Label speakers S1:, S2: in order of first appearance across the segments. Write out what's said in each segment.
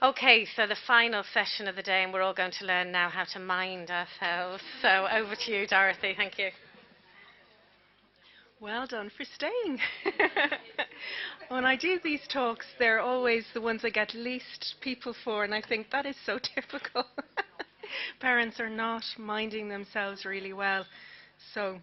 S1: Okay, so the final session of the day, and we're all going to learn now how to mind ourselves. So over to you, Dorothy. Thank you.
S2: Well done for staying. When I do these talks, they're always the ones I get least people for, and I think that is so typical. Parents are not minding themselves really well. So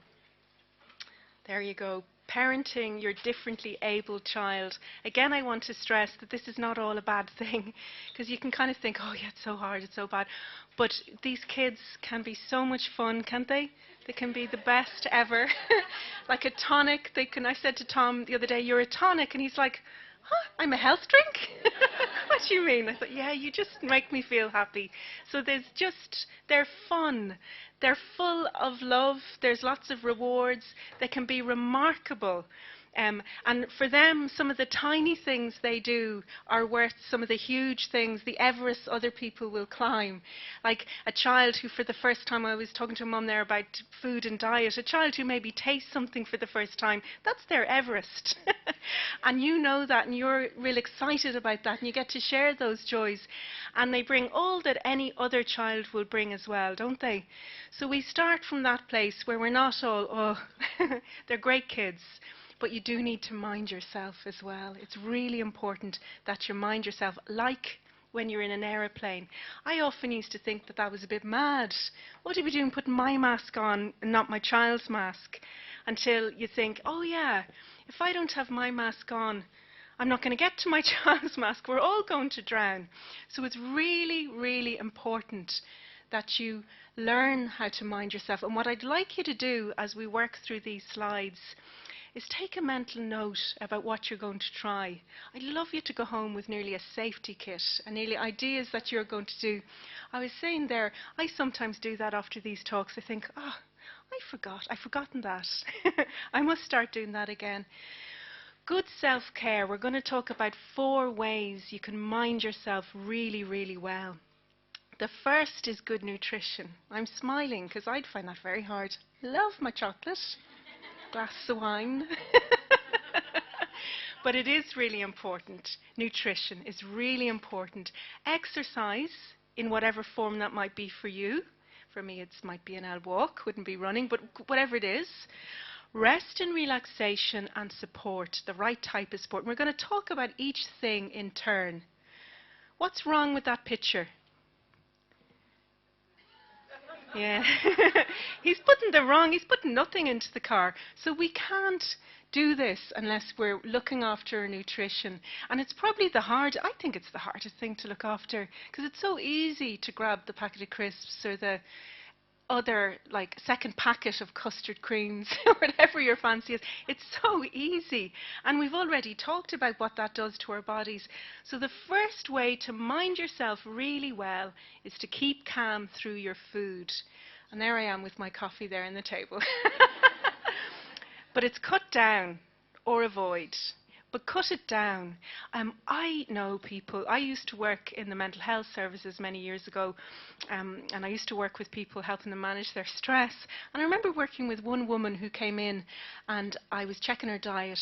S2: there you go. Parenting your differently able child. Again, I want to stress that this is not all a bad thing, because you can kind of think, oh yeah, it's so hard, it's so bad. But these kids can be so much fun, can't they? They can be the best ever. Like a tonic. I said to Tom the other day, you're a tonic. And he's like, huh, I'm a health drink? What do you mean? I thought, yeah, you just make me feel happy. So they're fun. They're full of love. There's lots of rewards. They can be remarkable. And for them, some of the tiny things they do are worth some of the huge things, the Everest other people will climb. Like a child who, for the first time, I was talking to a mum there about food and diet, a child who maybe tastes something for the first time, that's their Everest. And you know that, and you're real excited about that, and you get to share those joys. And they bring all that any other child will bring as well, don't they? So we start from that place where we're not all, oh, they're great kids. But you do need to mind yourself as well. It's really important that you mind yourself, like when you're in an aeroplane. I often used to think that that was a bit mad. What are we doing putting my mask on and not my child's mask? Until you think, oh yeah, if I don't have my mask on, I'm not going to get to my child's mask. We're all going to drown. So it's really, really important that you learn how to mind yourself. And what I'd like you to do as we work through these slides is take a mental note about what you're going to try. I'd love you to go home with nearly a safety kit and nearly ideas that you're going to do. I was saying there, I sometimes do that after these talks. I think, oh, I've forgotten that. I must start doing that again. Good self-care. We're going to talk about 4 ways you can mind yourself really, really well. The first is good nutrition. I'm smiling because I'd find that very hard. Love my chocolate. Glass of wine. But it is really important. Nutrition is really important. Exercise, in whatever form that might be for you. For me, it might be an hour walk, wouldn't be running, but whatever it is. Rest and relaxation and support, the right type of support. And we're going to talk about each thing in turn. What's wrong with that picture? Yeah. He's putting nothing into the car. So we can't do this unless we're looking after our nutrition. And it's probably I think it's the hardest thing to look after, because it's so easy to grab the packet of crisps or the other, like, second packet of custard creams, or whatever your fancy is. It's so easy. And we've already talked about what that does to our bodies. So the first way to mind yourself really well is to keep calm through your food. And there I am with my coffee there on the table. But it's cut down or avoid. But cut it down. I know people. I used to work in the mental health services many years ago, and I used to work with people, helping them manage their stress. And I remember working with one woman who came in, and I was checking her diet,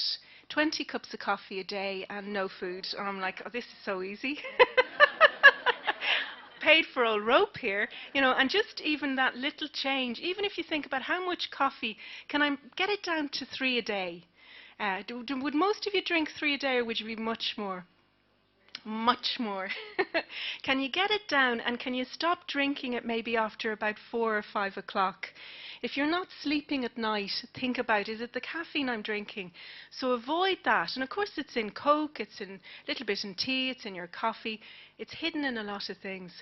S2: 20 cups of coffee a day and no food. And I'm like, oh, this is so easy. Paid for old rope here, you know, and just even that little change, even if you think about how much coffee, can I get it down to 3 a day? Would most of you drink 3 a day, or would you be much more? Much more. Can you get it down, and can you stop drinking it maybe after about 4 or 5 o'clock? If you're not sleeping at night, think about, is it the caffeine I'm drinking? So avoid that. And of course it's in Coke, it's in a little bit in tea, it's in your coffee. It's hidden in a lot of things.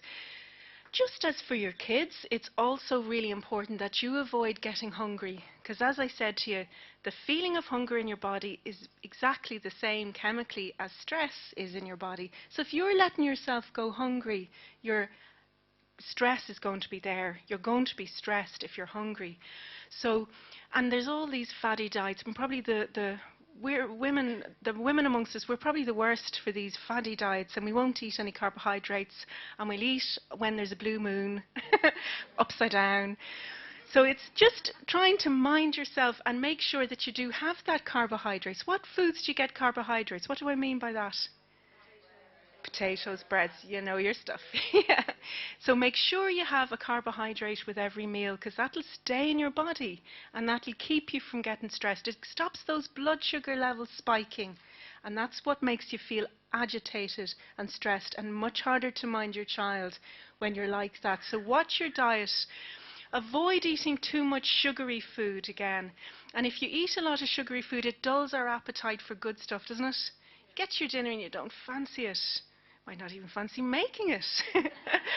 S2: Just as for your kids, it's also really important that you avoid getting hungry. Because as I said to you, the feeling of hunger in your body is exactly the same chemically as stress is in your body. So if you're letting yourself go hungry, your stress is going to be there. You're going to be stressed if you're hungry. So, and there's all these fatty diets, and probably the women amongst us, we're probably the worst for these fatty diets, and we won't eat any carbohydrates, and we'll eat when there's a blue moon, upside down. So it's just trying to mind yourself and make sure that you do have that carbohydrates. What foods do you get carbohydrates? What do I mean by that? potatoes, breads, you know your stuff. Yeah. So make sure you have a carbohydrate with every meal, because that'll stay in your body and that'll keep you from getting stressed. It stops those blood sugar levels spiking, and that's what makes you feel agitated and stressed, and much harder to mind your child when you're like that. So watch your diet. Avoid eating too much sugary food again. And if you eat a lot of sugary food, it dulls our appetite for good stuff, doesn't it? Get your dinner and you don't fancy it. Might not even fancy making it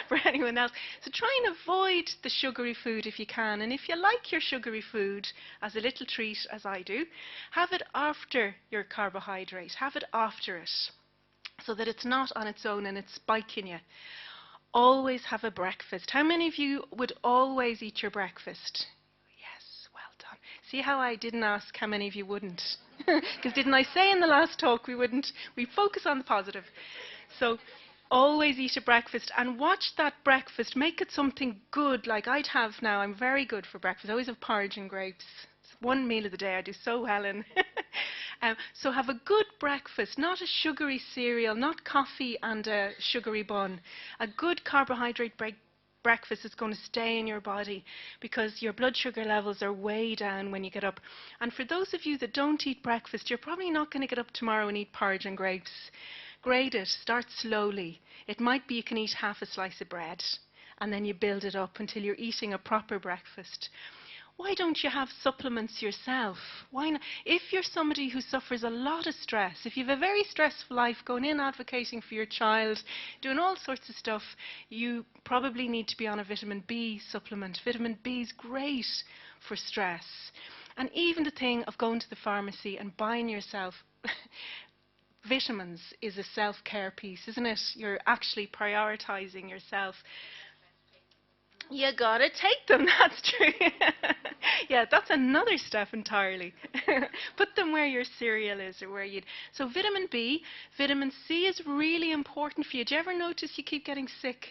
S2: for anyone else. So try and avoid the sugary food if you can. And if you like your sugary food as a little treat, as I do, have it after your carbohydrate. Have it after it, so that it's not on its own and it's spiking you. Always have a breakfast. How many of you would always eat your breakfast? Yes, well done. See how I didn't ask how many of you wouldn't? Because didn't I say in the last talk we wouldn't? We focus on the positive. So always eat a breakfast, and watch that breakfast. Make it something good like I'd have now. I'm very good for breakfast. I always have porridge and grapes. It's one meal of the day I do so well in. So have a good breakfast, not a sugary cereal, not coffee and a sugary bun. A good carbohydrate breakfast is going to stay in your body, because your blood sugar levels are way down when you get up. And for those of you that don't eat breakfast, you're probably not going to get up tomorrow and eat porridge and grapes. Grade it. Start slowly. It might be you can eat half a slice of bread, and then you build it up until you're eating a proper breakfast. Why don't you have supplements yourself? Why not? If you're somebody who suffers a lot of stress, if you have a very stressful life, going in advocating for your child, doing all sorts of stuff, you probably need to be on a vitamin B supplement. Vitamin B is great for stress. And even the thing of going to the pharmacy and buying yourself vitamins is a self-care piece, isn't it? You're actually prioritizing yourself. You gotta take them, that's true. Yeah, that's another step entirely. Put them where your cereal is, or where you'd... So vitamin B, vitamin C is really important for you. Do you ever notice you keep getting sick?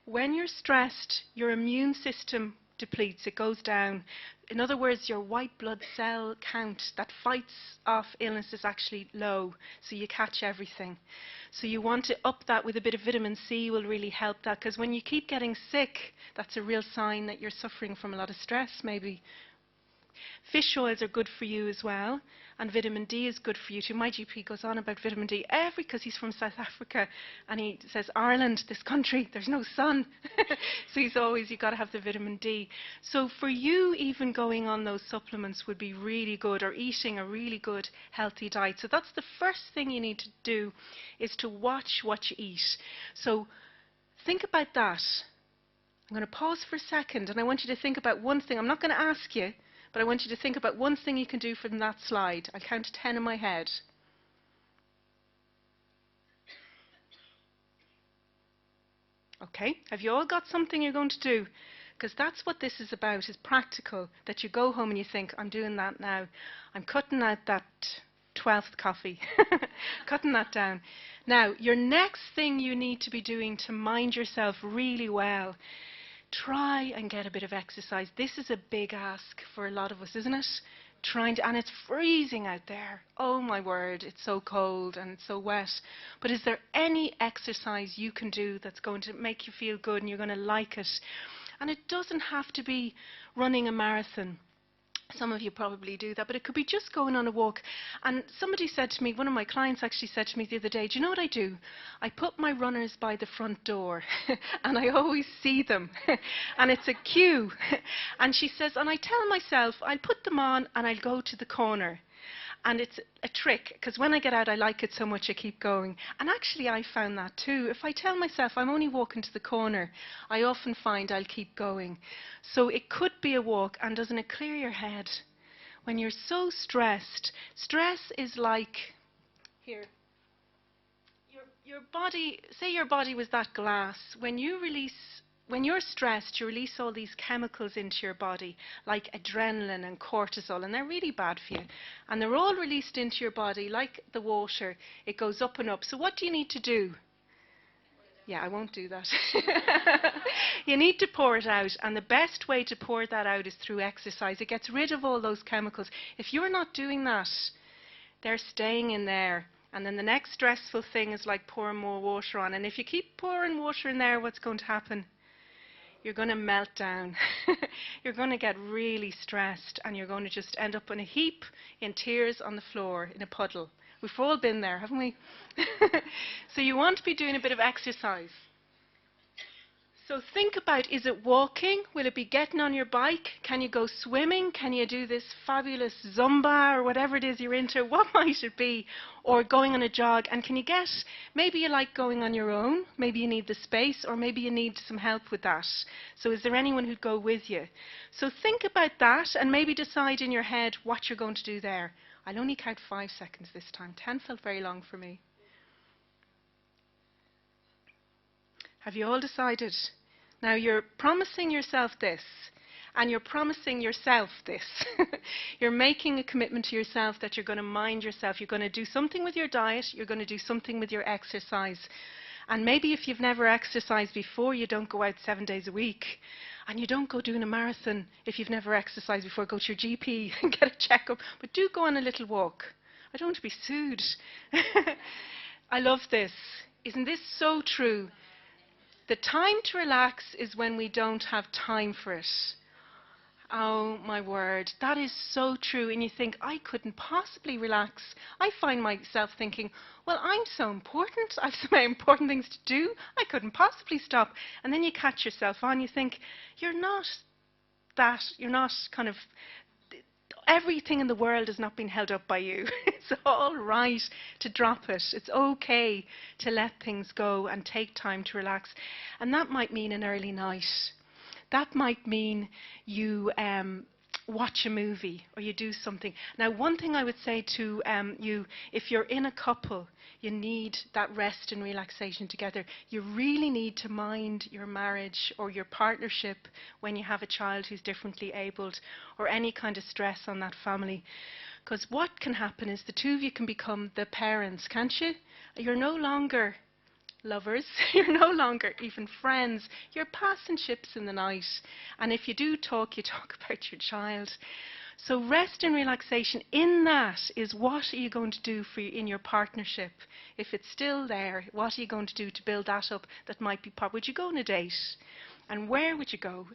S2: When you're stressed, your immune system depletes, it goes down. In other words, your white blood cell count that fights off illness is actually low, so you catch everything. So you want to up that with a bit of vitamin C, will really help that, because when you keep getting sick, that's a real sign that you're suffering from a lot of stress maybe. Fish oils are good for you as well, and vitamin D is good for you too. My GP goes on about vitamin D because he's from South Africa, and he says, Ireland, this country, there's no sun. So he's always, you've got to have the vitamin D. So for you, even going on those supplements would be really good, or eating a really good healthy diet. So that's the first thing you need to do, is to watch what you eat. So think about that. I'm going to pause for a second, and I want you to think about one thing. I'm not going to ask you, but I want you to think about one thing you can do from that slide. I'll count to 10 in my head. Okay, have you all got something you're going to do? Because that's what this is about, is practical, that you go home and you think, I'm doing that now. I'm cutting out that 12th coffee. Cutting that down. Now, your next thing you need to be doing to mind yourself really well, try and get a bit of exercise. This is a big ask for a lot of us, isn't it? And it's freezing out there. Oh my word, it's so cold and it's so wet. But is there any exercise you can do that's going to make you feel good and you're going to like it? And it doesn't have to be running a marathon. Some of you probably do that, but it could be just going on a walk. And somebody said to me, one of my clients actually said to me the other day, do you know what I do? I put my runners by the front door, and I always see them, and it's a queue. And she says, and I tell myself, I'll put them on and I'll go to the corner. And it's a trick, because when I get out, I like it so much I keep going. And actually, I found that too. If I tell myself I'm only walking to the corner, I often find I'll keep going. So it could be a walk, and doesn't it clear your head? When you're so stressed, stress is like, here, your body, say your body was that glass. When you're stressed, you release all these chemicals into your body, like adrenaline and cortisol, and they're really bad for you. And they're all released into your body like the water. It goes up and up. So what do you need to do? Yeah, I won't do that. You need to pour it out, and the best way to pour that out is through exercise. It gets rid of all those chemicals. If you're not doing that, they're staying in there, And then the next stressful thing is like pouring more water on. And if you keep pouring water in there, what's going to happen? You're going to melt down. You're going to get really stressed, and you're going to just end up in a heap in tears on the floor, in a puddle. We've all been there, haven't we? So you want to be doing a bit of exercise. So think about, is it walking? Will it be getting on your bike? Can you go swimming? Can you do this fabulous Zumba or whatever it is you're into? What might it be? Or going on a jog? And can you get, maybe you like going on your own, maybe you need the space, or maybe you need some help with that. So is there anyone who'd go with you? So think about that and maybe decide in your head what you're going to do there. I'll only count 5 seconds this time. 10 felt very long for me. Have you all decided? Now you're promising yourself this, and you're promising yourself this. You're making a commitment to yourself that you're going to mind yourself. You're going to do something with your diet. You're going to do something with your exercise. And maybe if you've never exercised before, you don't go out 7 days a week. And you don't go doing a marathon if you've never exercised before. Go to your GP and get a checkup. But do go on a little walk. I don't want to be sued. I love this. Isn't this so true? The time to relax is when we don't have time for it. Oh my word, that is so true. And you think, I couldn't possibly relax. I find myself thinking, well, I'm so important. I have so many important things to do. I couldn't possibly stop. And then you catch yourself on. You think, you're not kind of, everything in the world has not been held up by you. It's all right to drop it. It's okay to let things go and take time to relax. And that might mean an early night. That might mean you watch a movie or you do something. Now, one thing I would say to you, if you're in a couple, you need that rest and relaxation together. You really need to mind your marriage or your partnership when you have a child who's differently abled or any kind of stress on that family. Because what can happen is the two of you can become the parents, can't you? You're no longer lovers, you're no longer even friends, you're passing ships in the night. And if you do talk, you talk about your child. So rest and relaxation in that is, what are you going to do for in your partnership? If it's still there, what are you going to do to build that up? That might be, would you go on a date? And where would you go?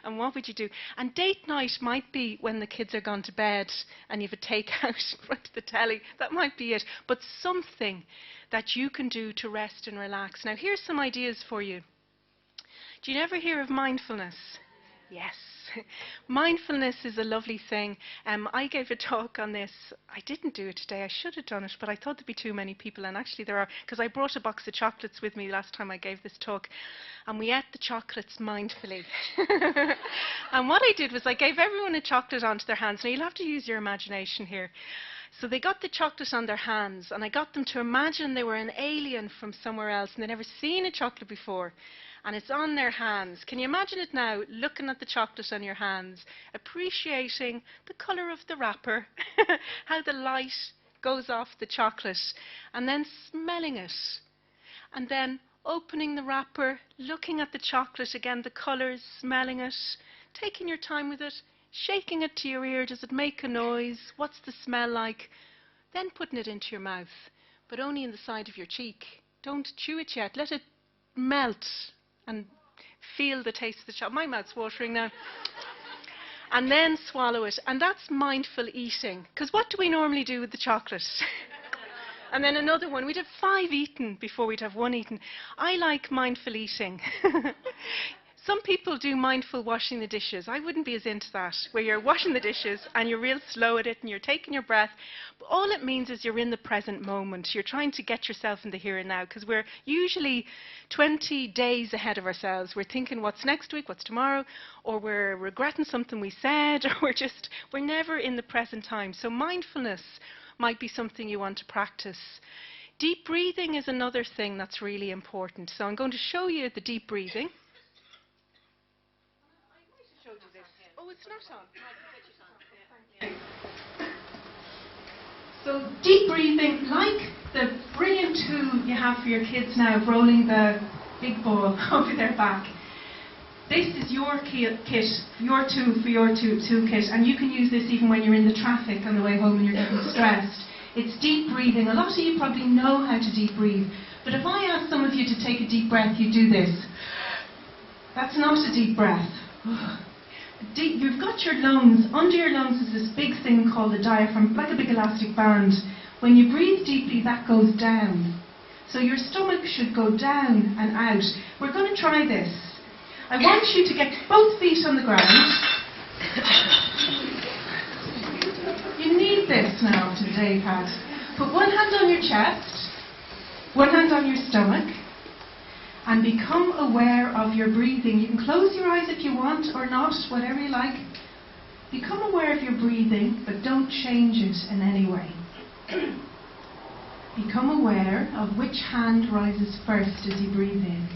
S2: And what would you do? And date night might be when the kids are gone to bed and you have a takeout in front of the telly. That might be it. But something that you can do to rest and relax. Now, here's some ideas for you. Do you ever hear of mindfulness? Yes. Mindfulness is a lovely thing. I gave a talk on this. I didn't do it today. I should have done it, but I thought there'd be too many people. And actually there are, because I brought a box of chocolates with me last time I gave this talk. And we ate the chocolates mindfully. And what I did was I gave everyone a chocolate onto their hands. Now, you'll have to use your imagination here. So they got the chocolate on their hands, and I got them to imagine they were an alien from somewhere else, and they'd never seen a chocolate before. And it's on their hands. Can you imagine it now, looking at the chocolate on your hands, appreciating the colour of the wrapper, how the light goes off the chocolate, and then smelling it, and then opening the wrapper, looking at the chocolate again, the colours, smelling it, taking your time with it, shaking it to your ear. Does it make a noise? What's the smell like? Then putting it into your mouth, but only in the side of your cheek. Don't chew it yet. Let it melt and feel the taste of the chocolate. My mouth's watering now. And then swallow it. And that's mindful eating. Because what do we normally do with the chocolate? And then another one. We'd have 5 eaten before we'd have 1 eaten. I like mindful eating. Some people do mindful washing the dishes. I wouldn't be as into that, where you're washing the dishes and you're real slow at it and you're taking your breath. But all it means is you're in the present moment. You're trying to get yourself in the here and now, because we're usually 20 days ahead of ourselves. We're thinking what's next week, what's tomorrow, or we're regretting something we said, or we're never in the present time. So mindfulness might be something you want to practice. Deep breathing is another thing that's really important. So I'm going to show you the deep breathing. Oh, it's not on. So deep breathing, like the brilliant tool you have for your kids now, rolling the big ball over their back. This is your kit, your tool for your toolkit, and you can use this even when you're in the traffic on the way home and you're getting stressed. It's deep breathing. A lot of you probably know how to deep breathe. But if I ask some of you to take a deep breath, you do this. That's not a deep breath. You've got your lungs. Under your lungs is this big thing called the diaphragm, like a big elastic band. When you breathe deeply, that goes down. So your stomach should go down and out. We're going to try this. I want you to get both feet on the ground. You need this now to the day pad. Put one hand on your chest, one hand on your stomach, and become aware of your breathing. You can close your eyes if you want or not, whatever you like. Become aware of your breathing, but don't change it in any way. Become aware of which hand rises first as you breathe in.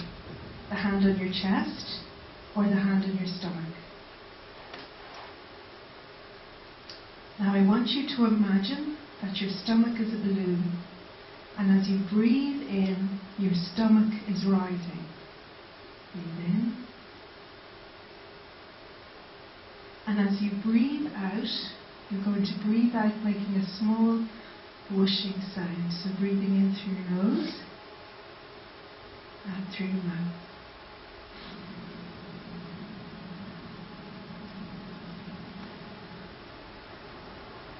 S2: The hand on your chest or the hand on your stomach. Now I want you to imagine that your stomach is a balloon, and as you breathe in, your stomach is rising. Breathe in. And as you breathe out, you're going to breathe out making a small whooshing sound. So breathing in through your nose, out through your mouth.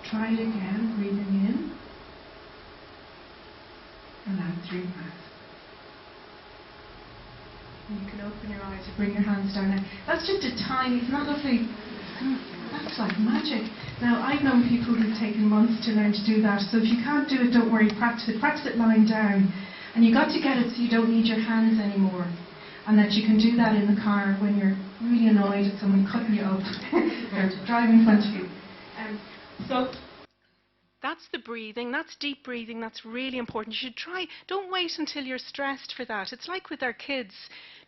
S2: Try it again, breathing in and out through your mouth. And you can open your eyes or bring your hands down now. That's just a tiny, isn't that lovely? That's like magic. Now, I've known people who've taken months to learn to do that, so if you can't do it, don't worry, practice it. Practice it lying down. And you've got to get it so you don't need your hands anymore. And that you can do that in the car when you're really annoyed at someone cutting you up or driving in front of you. So that's the breathing, that's deep breathing, that's really important. You should try, don't wait until you're stressed for that. It's like with our kids.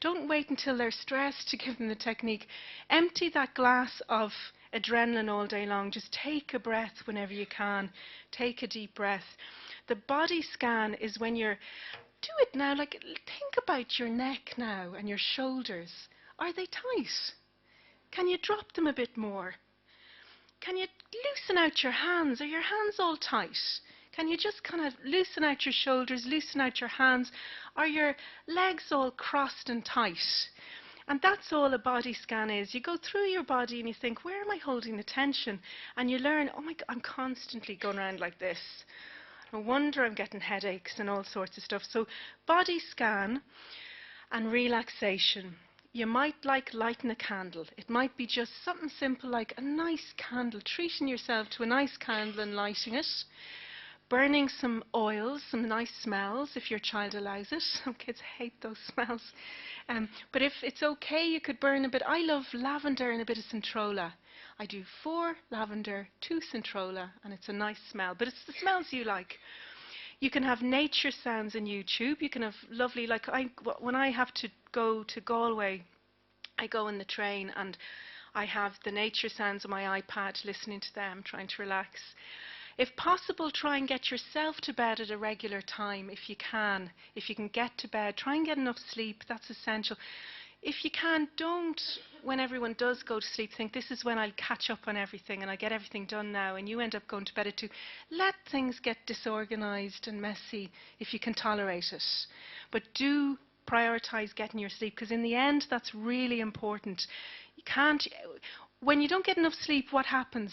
S2: Don't wait until they're stressed to give them the technique. Empty that glass of adrenaline all day long. Just take a breath whenever you can. Take a deep breath. The body scan is when you're, do it now, like think about your neck now and your shoulders. Are they tight? Can you drop them a bit more? Can you loosen out your hands? Are your hands all tight? Can you just kind of loosen out your shoulders, loosen out your hands? Are your legs all crossed and tight? And that's all a body scan is. You go through your body and you think, where am I holding the tension? And you learn, oh my God, I'm constantly going around like this. No wonder I'm getting headaches and all sorts of stuff. So body scan and relaxation. You might like lighting a candle. It might be just something simple like a nice candle, treating yourself to a nice candle and lighting it. Burning some oils, some nice smells, if your child allows it. Some kids hate those smells. But if it's okay, you could burn a bit. I love lavender and a bit of centrola. I do 4 lavender, 2 centrola, and it's a nice smell. But it's the smells you like. You can have nature sounds on YouTube. You can have lovely, like when I have to go to Galway, I go in the train and I have the nature sounds on my iPad, listening to them, trying to relax. If possible, try and get yourself to bed at a regular time if you can. If you can get to bed, try and get enough sleep. That's essential. If you can, don't, when everyone does go to sleep, think this is when I'll catch up on everything and I get everything done now, and you end up going to bed at 2. Let things get disorganised and messy if you can tolerate it. But do prioritise getting your sleep, because in the end that's really important. You can't, when you don't get enough sleep, what happens?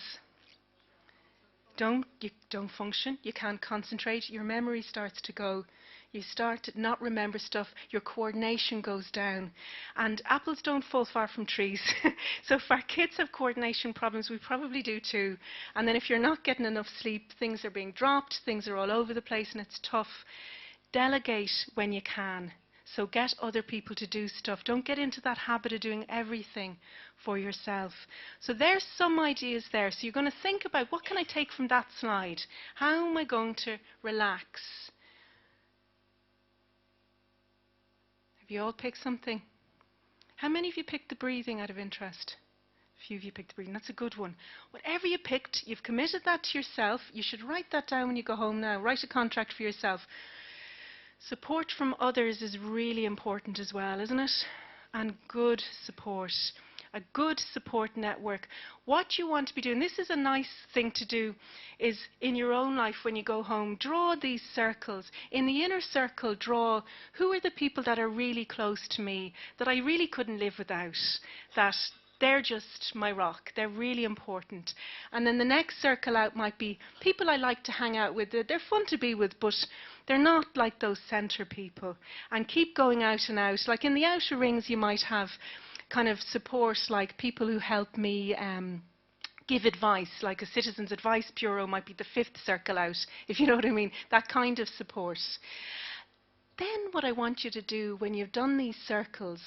S2: You don't function, you can't concentrate, your memory starts to go. You start to not remember stuff, your coordination goes down. And apples don't fall far from trees. So if our kids have coordination problems, we probably do too. And then if you're not getting enough sleep, things are being dropped, things are all over the place, and it's tough. Delegate when you can. So get other people to do stuff. Don't get into that habit of doing everything for yourself. So there's some ideas there. So you're going to think about, what can I take from that slide? How am I going to relax? Have you all picked something? How many of you picked the breathing out of interest? A few of you picked the breathing. That's a good one. Whatever you picked, you've committed that to yourself. You should write that down when you go home now. Write a contract for yourself. Support from others is really important as well, isn't it? And good support. a good support network. What you want to be doing, this is a nice thing to do, is in your own life when you go home, draw these circles. In the inner circle, draw who are the people that are really close to me, that I really couldn't live without, that they're just my rock. They're really important. And then the next circle out might be people I like to hang out with. They're fun to be with, but they're not like those centre people. And keep going out and out. Like in the outer rings, you might have kind of support, like people who help me give advice, like a Citizens Advice Bureau might be the 5th circle out, if you know what I mean. That kind of support. Then what I want you to do when you've done these circles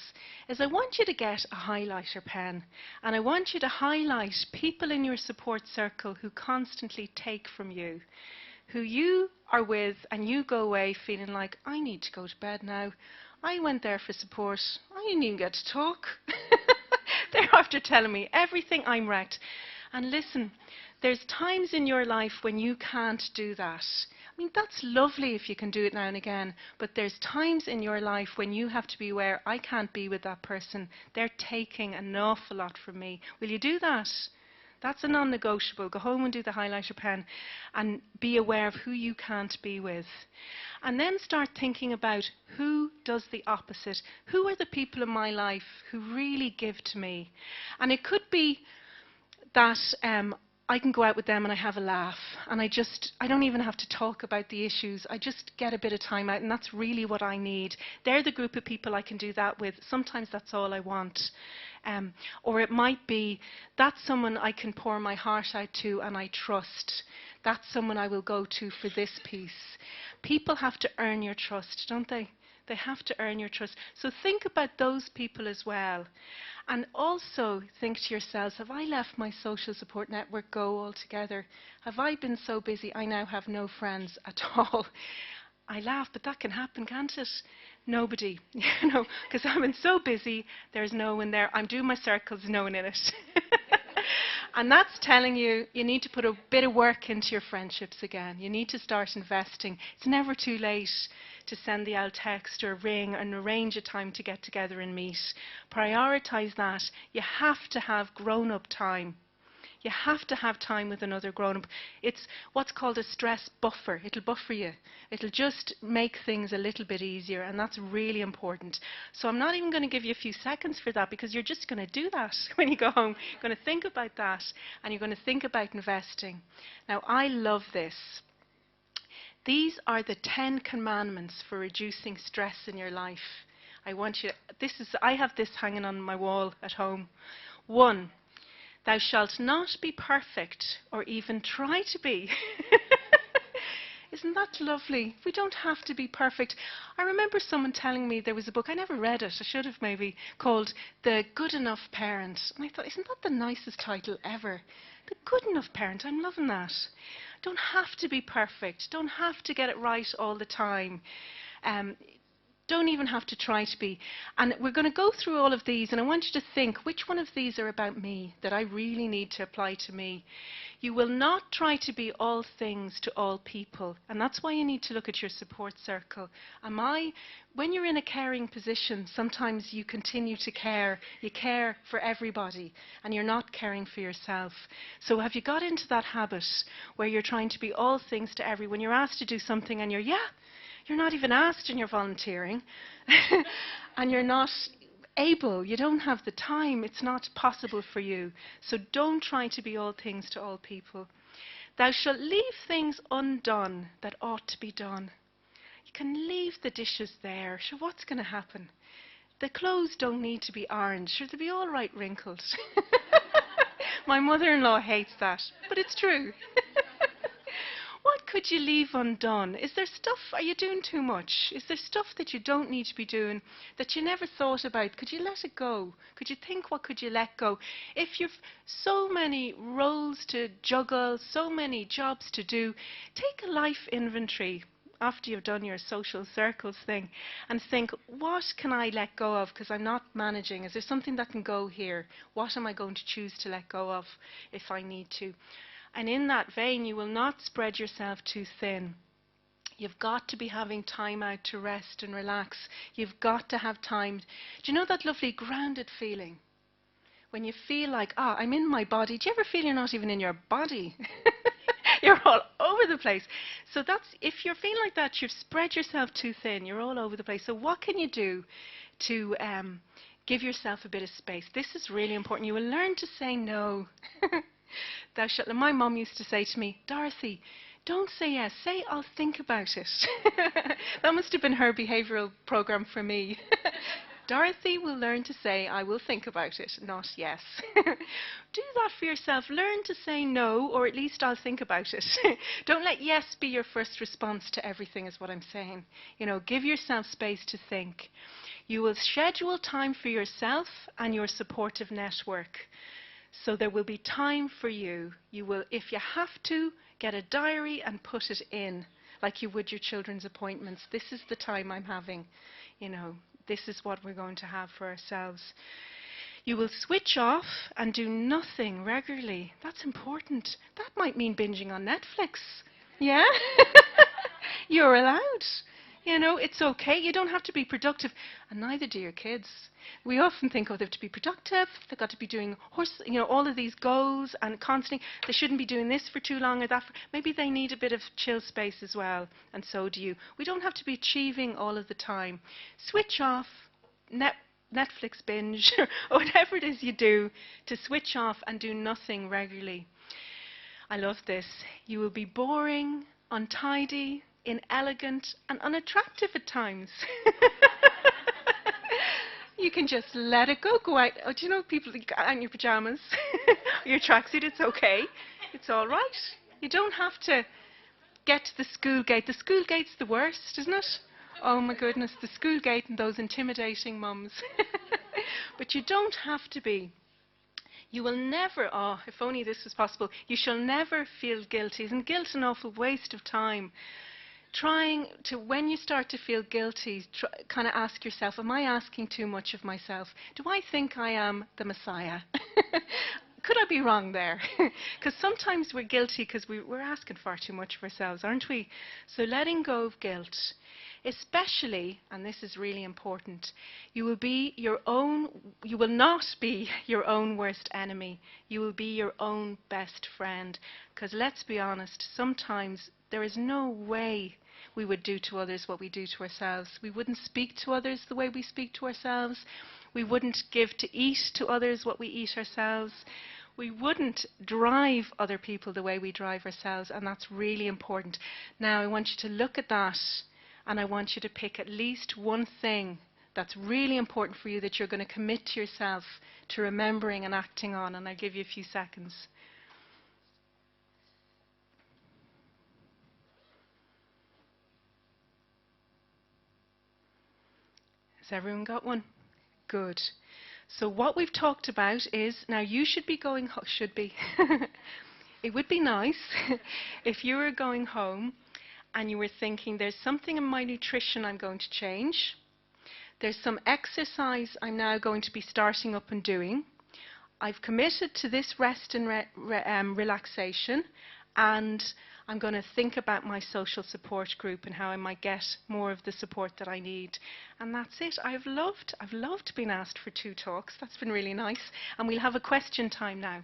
S2: is I want you to get a highlighter pen, and I want you to highlight people in your support circle who constantly take from you, who you are with and you go away feeling like, I need to go to bed now. I went there for support. I didn't even get to talk. They're after telling me everything, I'm wrecked. And listen, there's times in your life when you can't do that. I mean, that's lovely if you can do it now and again, but there's times in your life when you have to be aware, I can't be with that person. They're taking an awful lot from me. Will you do that? That's a non-negotiable. Go home and do the highlighter pen and be aware of who you can't be with. And then start thinking about who does the opposite. Who are the people in my life who really give to me? And it could be that I can go out with them and I have a laugh, and I don't even have to talk about the issues. I just get a bit of time out, and that's really what I need. They're the group of people I can do that with. Sometimes that's all I want. Or it might be that's someone I can pour my heart out to and I trust. That's someone I will go to for this piece. People have to earn your trust, don't they? They have to earn your trust. So think about those people as well. And also think to yourselves, have I let my social support network go altogether? Have I been so busy I now have no friends at all? I laugh, but that can happen, can't it? Nobody, because I've been so busy, there's no one there. I'm doing my circles, no one in it. And that's telling you, you need to put a bit of work into your friendships again. You need to start investing. It's never too late to send the old text or ring and arrange a time to get together and meet. Prioritise that. You have to have grown-up time. You have to have time with another grown-up. It's what's called a stress buffer. It'll buffer you. It'll just make things a little bit easier, and that's really important. So I'm not even going to give you a few seconds for that, because you're just going to do that when you go home. You're going to think about that, and you're going to think about investing. Now, I love this. These are the 10 commandments for reducing stress in your life. I have this hanging on my wall at home. 1. Thou shalt not be perfect, or even try to be. Isn't that lovely? We don't have to be perfect. I remember someone telling me there was a book, I never read it, I should have maybe, called The Good Enough Parent. And I thought, isn't that the nicest title ever? The Good Enough Parent, I'm loving that. Don't have to be perfect. Don't have to get it right all the time. Don't even have to try to be. And we're going to go through all of these, and I want you to think, which one of these are about me, that I really need to apply to me? You will not try to be all things to all people, and that's why you need to look at your support circle. When you're in a caring position, sometimes you continue to care. You care for everybody, and you're not caring for yourself. So have you got into that habit where you're trying to be all things to everyone? You're asked to do something, and you're not even asked and you're volunteering. And you're not able, you don't have the time, it's not possible for you. So don't try to be all things to all people. Thou shalt leave things undone that ought to be done. You can leave the dishes there. Sure, what's going to happen? The clothes don't need to be orange. Sure, they'll be all right wrinkled. My mother-in-law hates that, but it's true. What could you leave undone? Is there stuff, are you doing too much? Is there stuff that you don't need to be doing that you never thought about? Could you let it go? Could you think, what could you let go? If you've so many roles to juggle, so many jobs to do, take a life inventory after you've done your social circles thing and think, what can I let go of because I'm not managing? Is there something that can go here? What am I going to choose to let go of if I need to? And in that vein, you will not spread yourself too thin. You've got to be having time out to rest and relax. You've got to have time. Do you know that lovely grounded feeling? when you feel like, oh, I'm in my body. Do you ever feel you're not even in your body? You're all over the place. So that's, if you're feeling like that, you've spread yourself too thin. You're all over the place. So what can you do to give yourself a bit of space? This is really important. You will learn to say no. Thou shalt. My mum used to say to me, Dorothy, don't say yes. Say, I'll think about it. That must have been her behavioural programme for me. Dorothy will learn to say, I will think about it, not yes. Do that for yourself. Learn to say no, or at least I'll think about it. Don't let yes be your first response to everything, is what I'm saying. You know, give yourself space to think. You will schedule time for yourself and your supportive network. So there will be time for you. You will, if you have to, get a diary and put it in, like you would your children's appointments. This is the time I'm having, you know. This is what we're going to have for ourselves. You will switch off and do nothing regularly. That's important. That might mean binging on Netflix. Yeah? You're allowed. You know, it's okay. You don't have to be productive. And neither do your kids. We often think, oh, they have to be productive. They've got to be doing all of these goals and constantly. They shouldn't be doing this for too long or that. Maybe they need a bit of chill space as well. And so do you. We don't have to be achieving all of the time. Switch off, Netflix binge, or whatever it is you do to switch off and do nothing regularly. I love this. You will be boring, untidy, inelegant and unattractive at times. You can just let it go. Go out. Oh, do you know people go out in your pajamas, your tracksuit? It's okay. It's all right. You don't have to get to the school gate. The school gate's the worst, isn't it? Oh my goodness, the school gate and those intimidating mums. But you don't have to be. You will never, oh, if only this was possible, you shall never feel guilty. Isn't guilt an awful waste of time? Trying to, when you start to feel guilty, kind of ask yourself, am I asking too much of myself? Do I think I am the Messiah? Could I be wrong there? Because sometimes we're guilty because we're asking far too much of ourselves, aren't we? So letting go of guilt, especially, and this is really important, you will not be your own worst enemy. You will be your own best friend. Because let's be honest, sometimes there is no way we would do to others what we do to ourselves. We wouldn't speak to others the way we speak to ourselves. We wouldn't give to eat to others what we eat ourselves. We wouldn't drive other people the way we drive ourselves, and that's really important. Now, I want you to look at that, and I want you to pick at least one thing that's really important for you that you're going to commit to yourself to remembering and acting on, and I'll give you a few seconds. Has everyone got one? Good. So what we've talked about is, now you should be going home, it would be nice if you were going home and you were thinking, there's something in my nutrition I'm going to change. There's some exercise I'm now going to be starting up and doing. I've committed to this rest and relaxation, and I'm going to think about my social support group and how I might get more of the support that I need. And that's it. I've loved being asked for 2 talks. That's been really nice. And we'll have a question time now.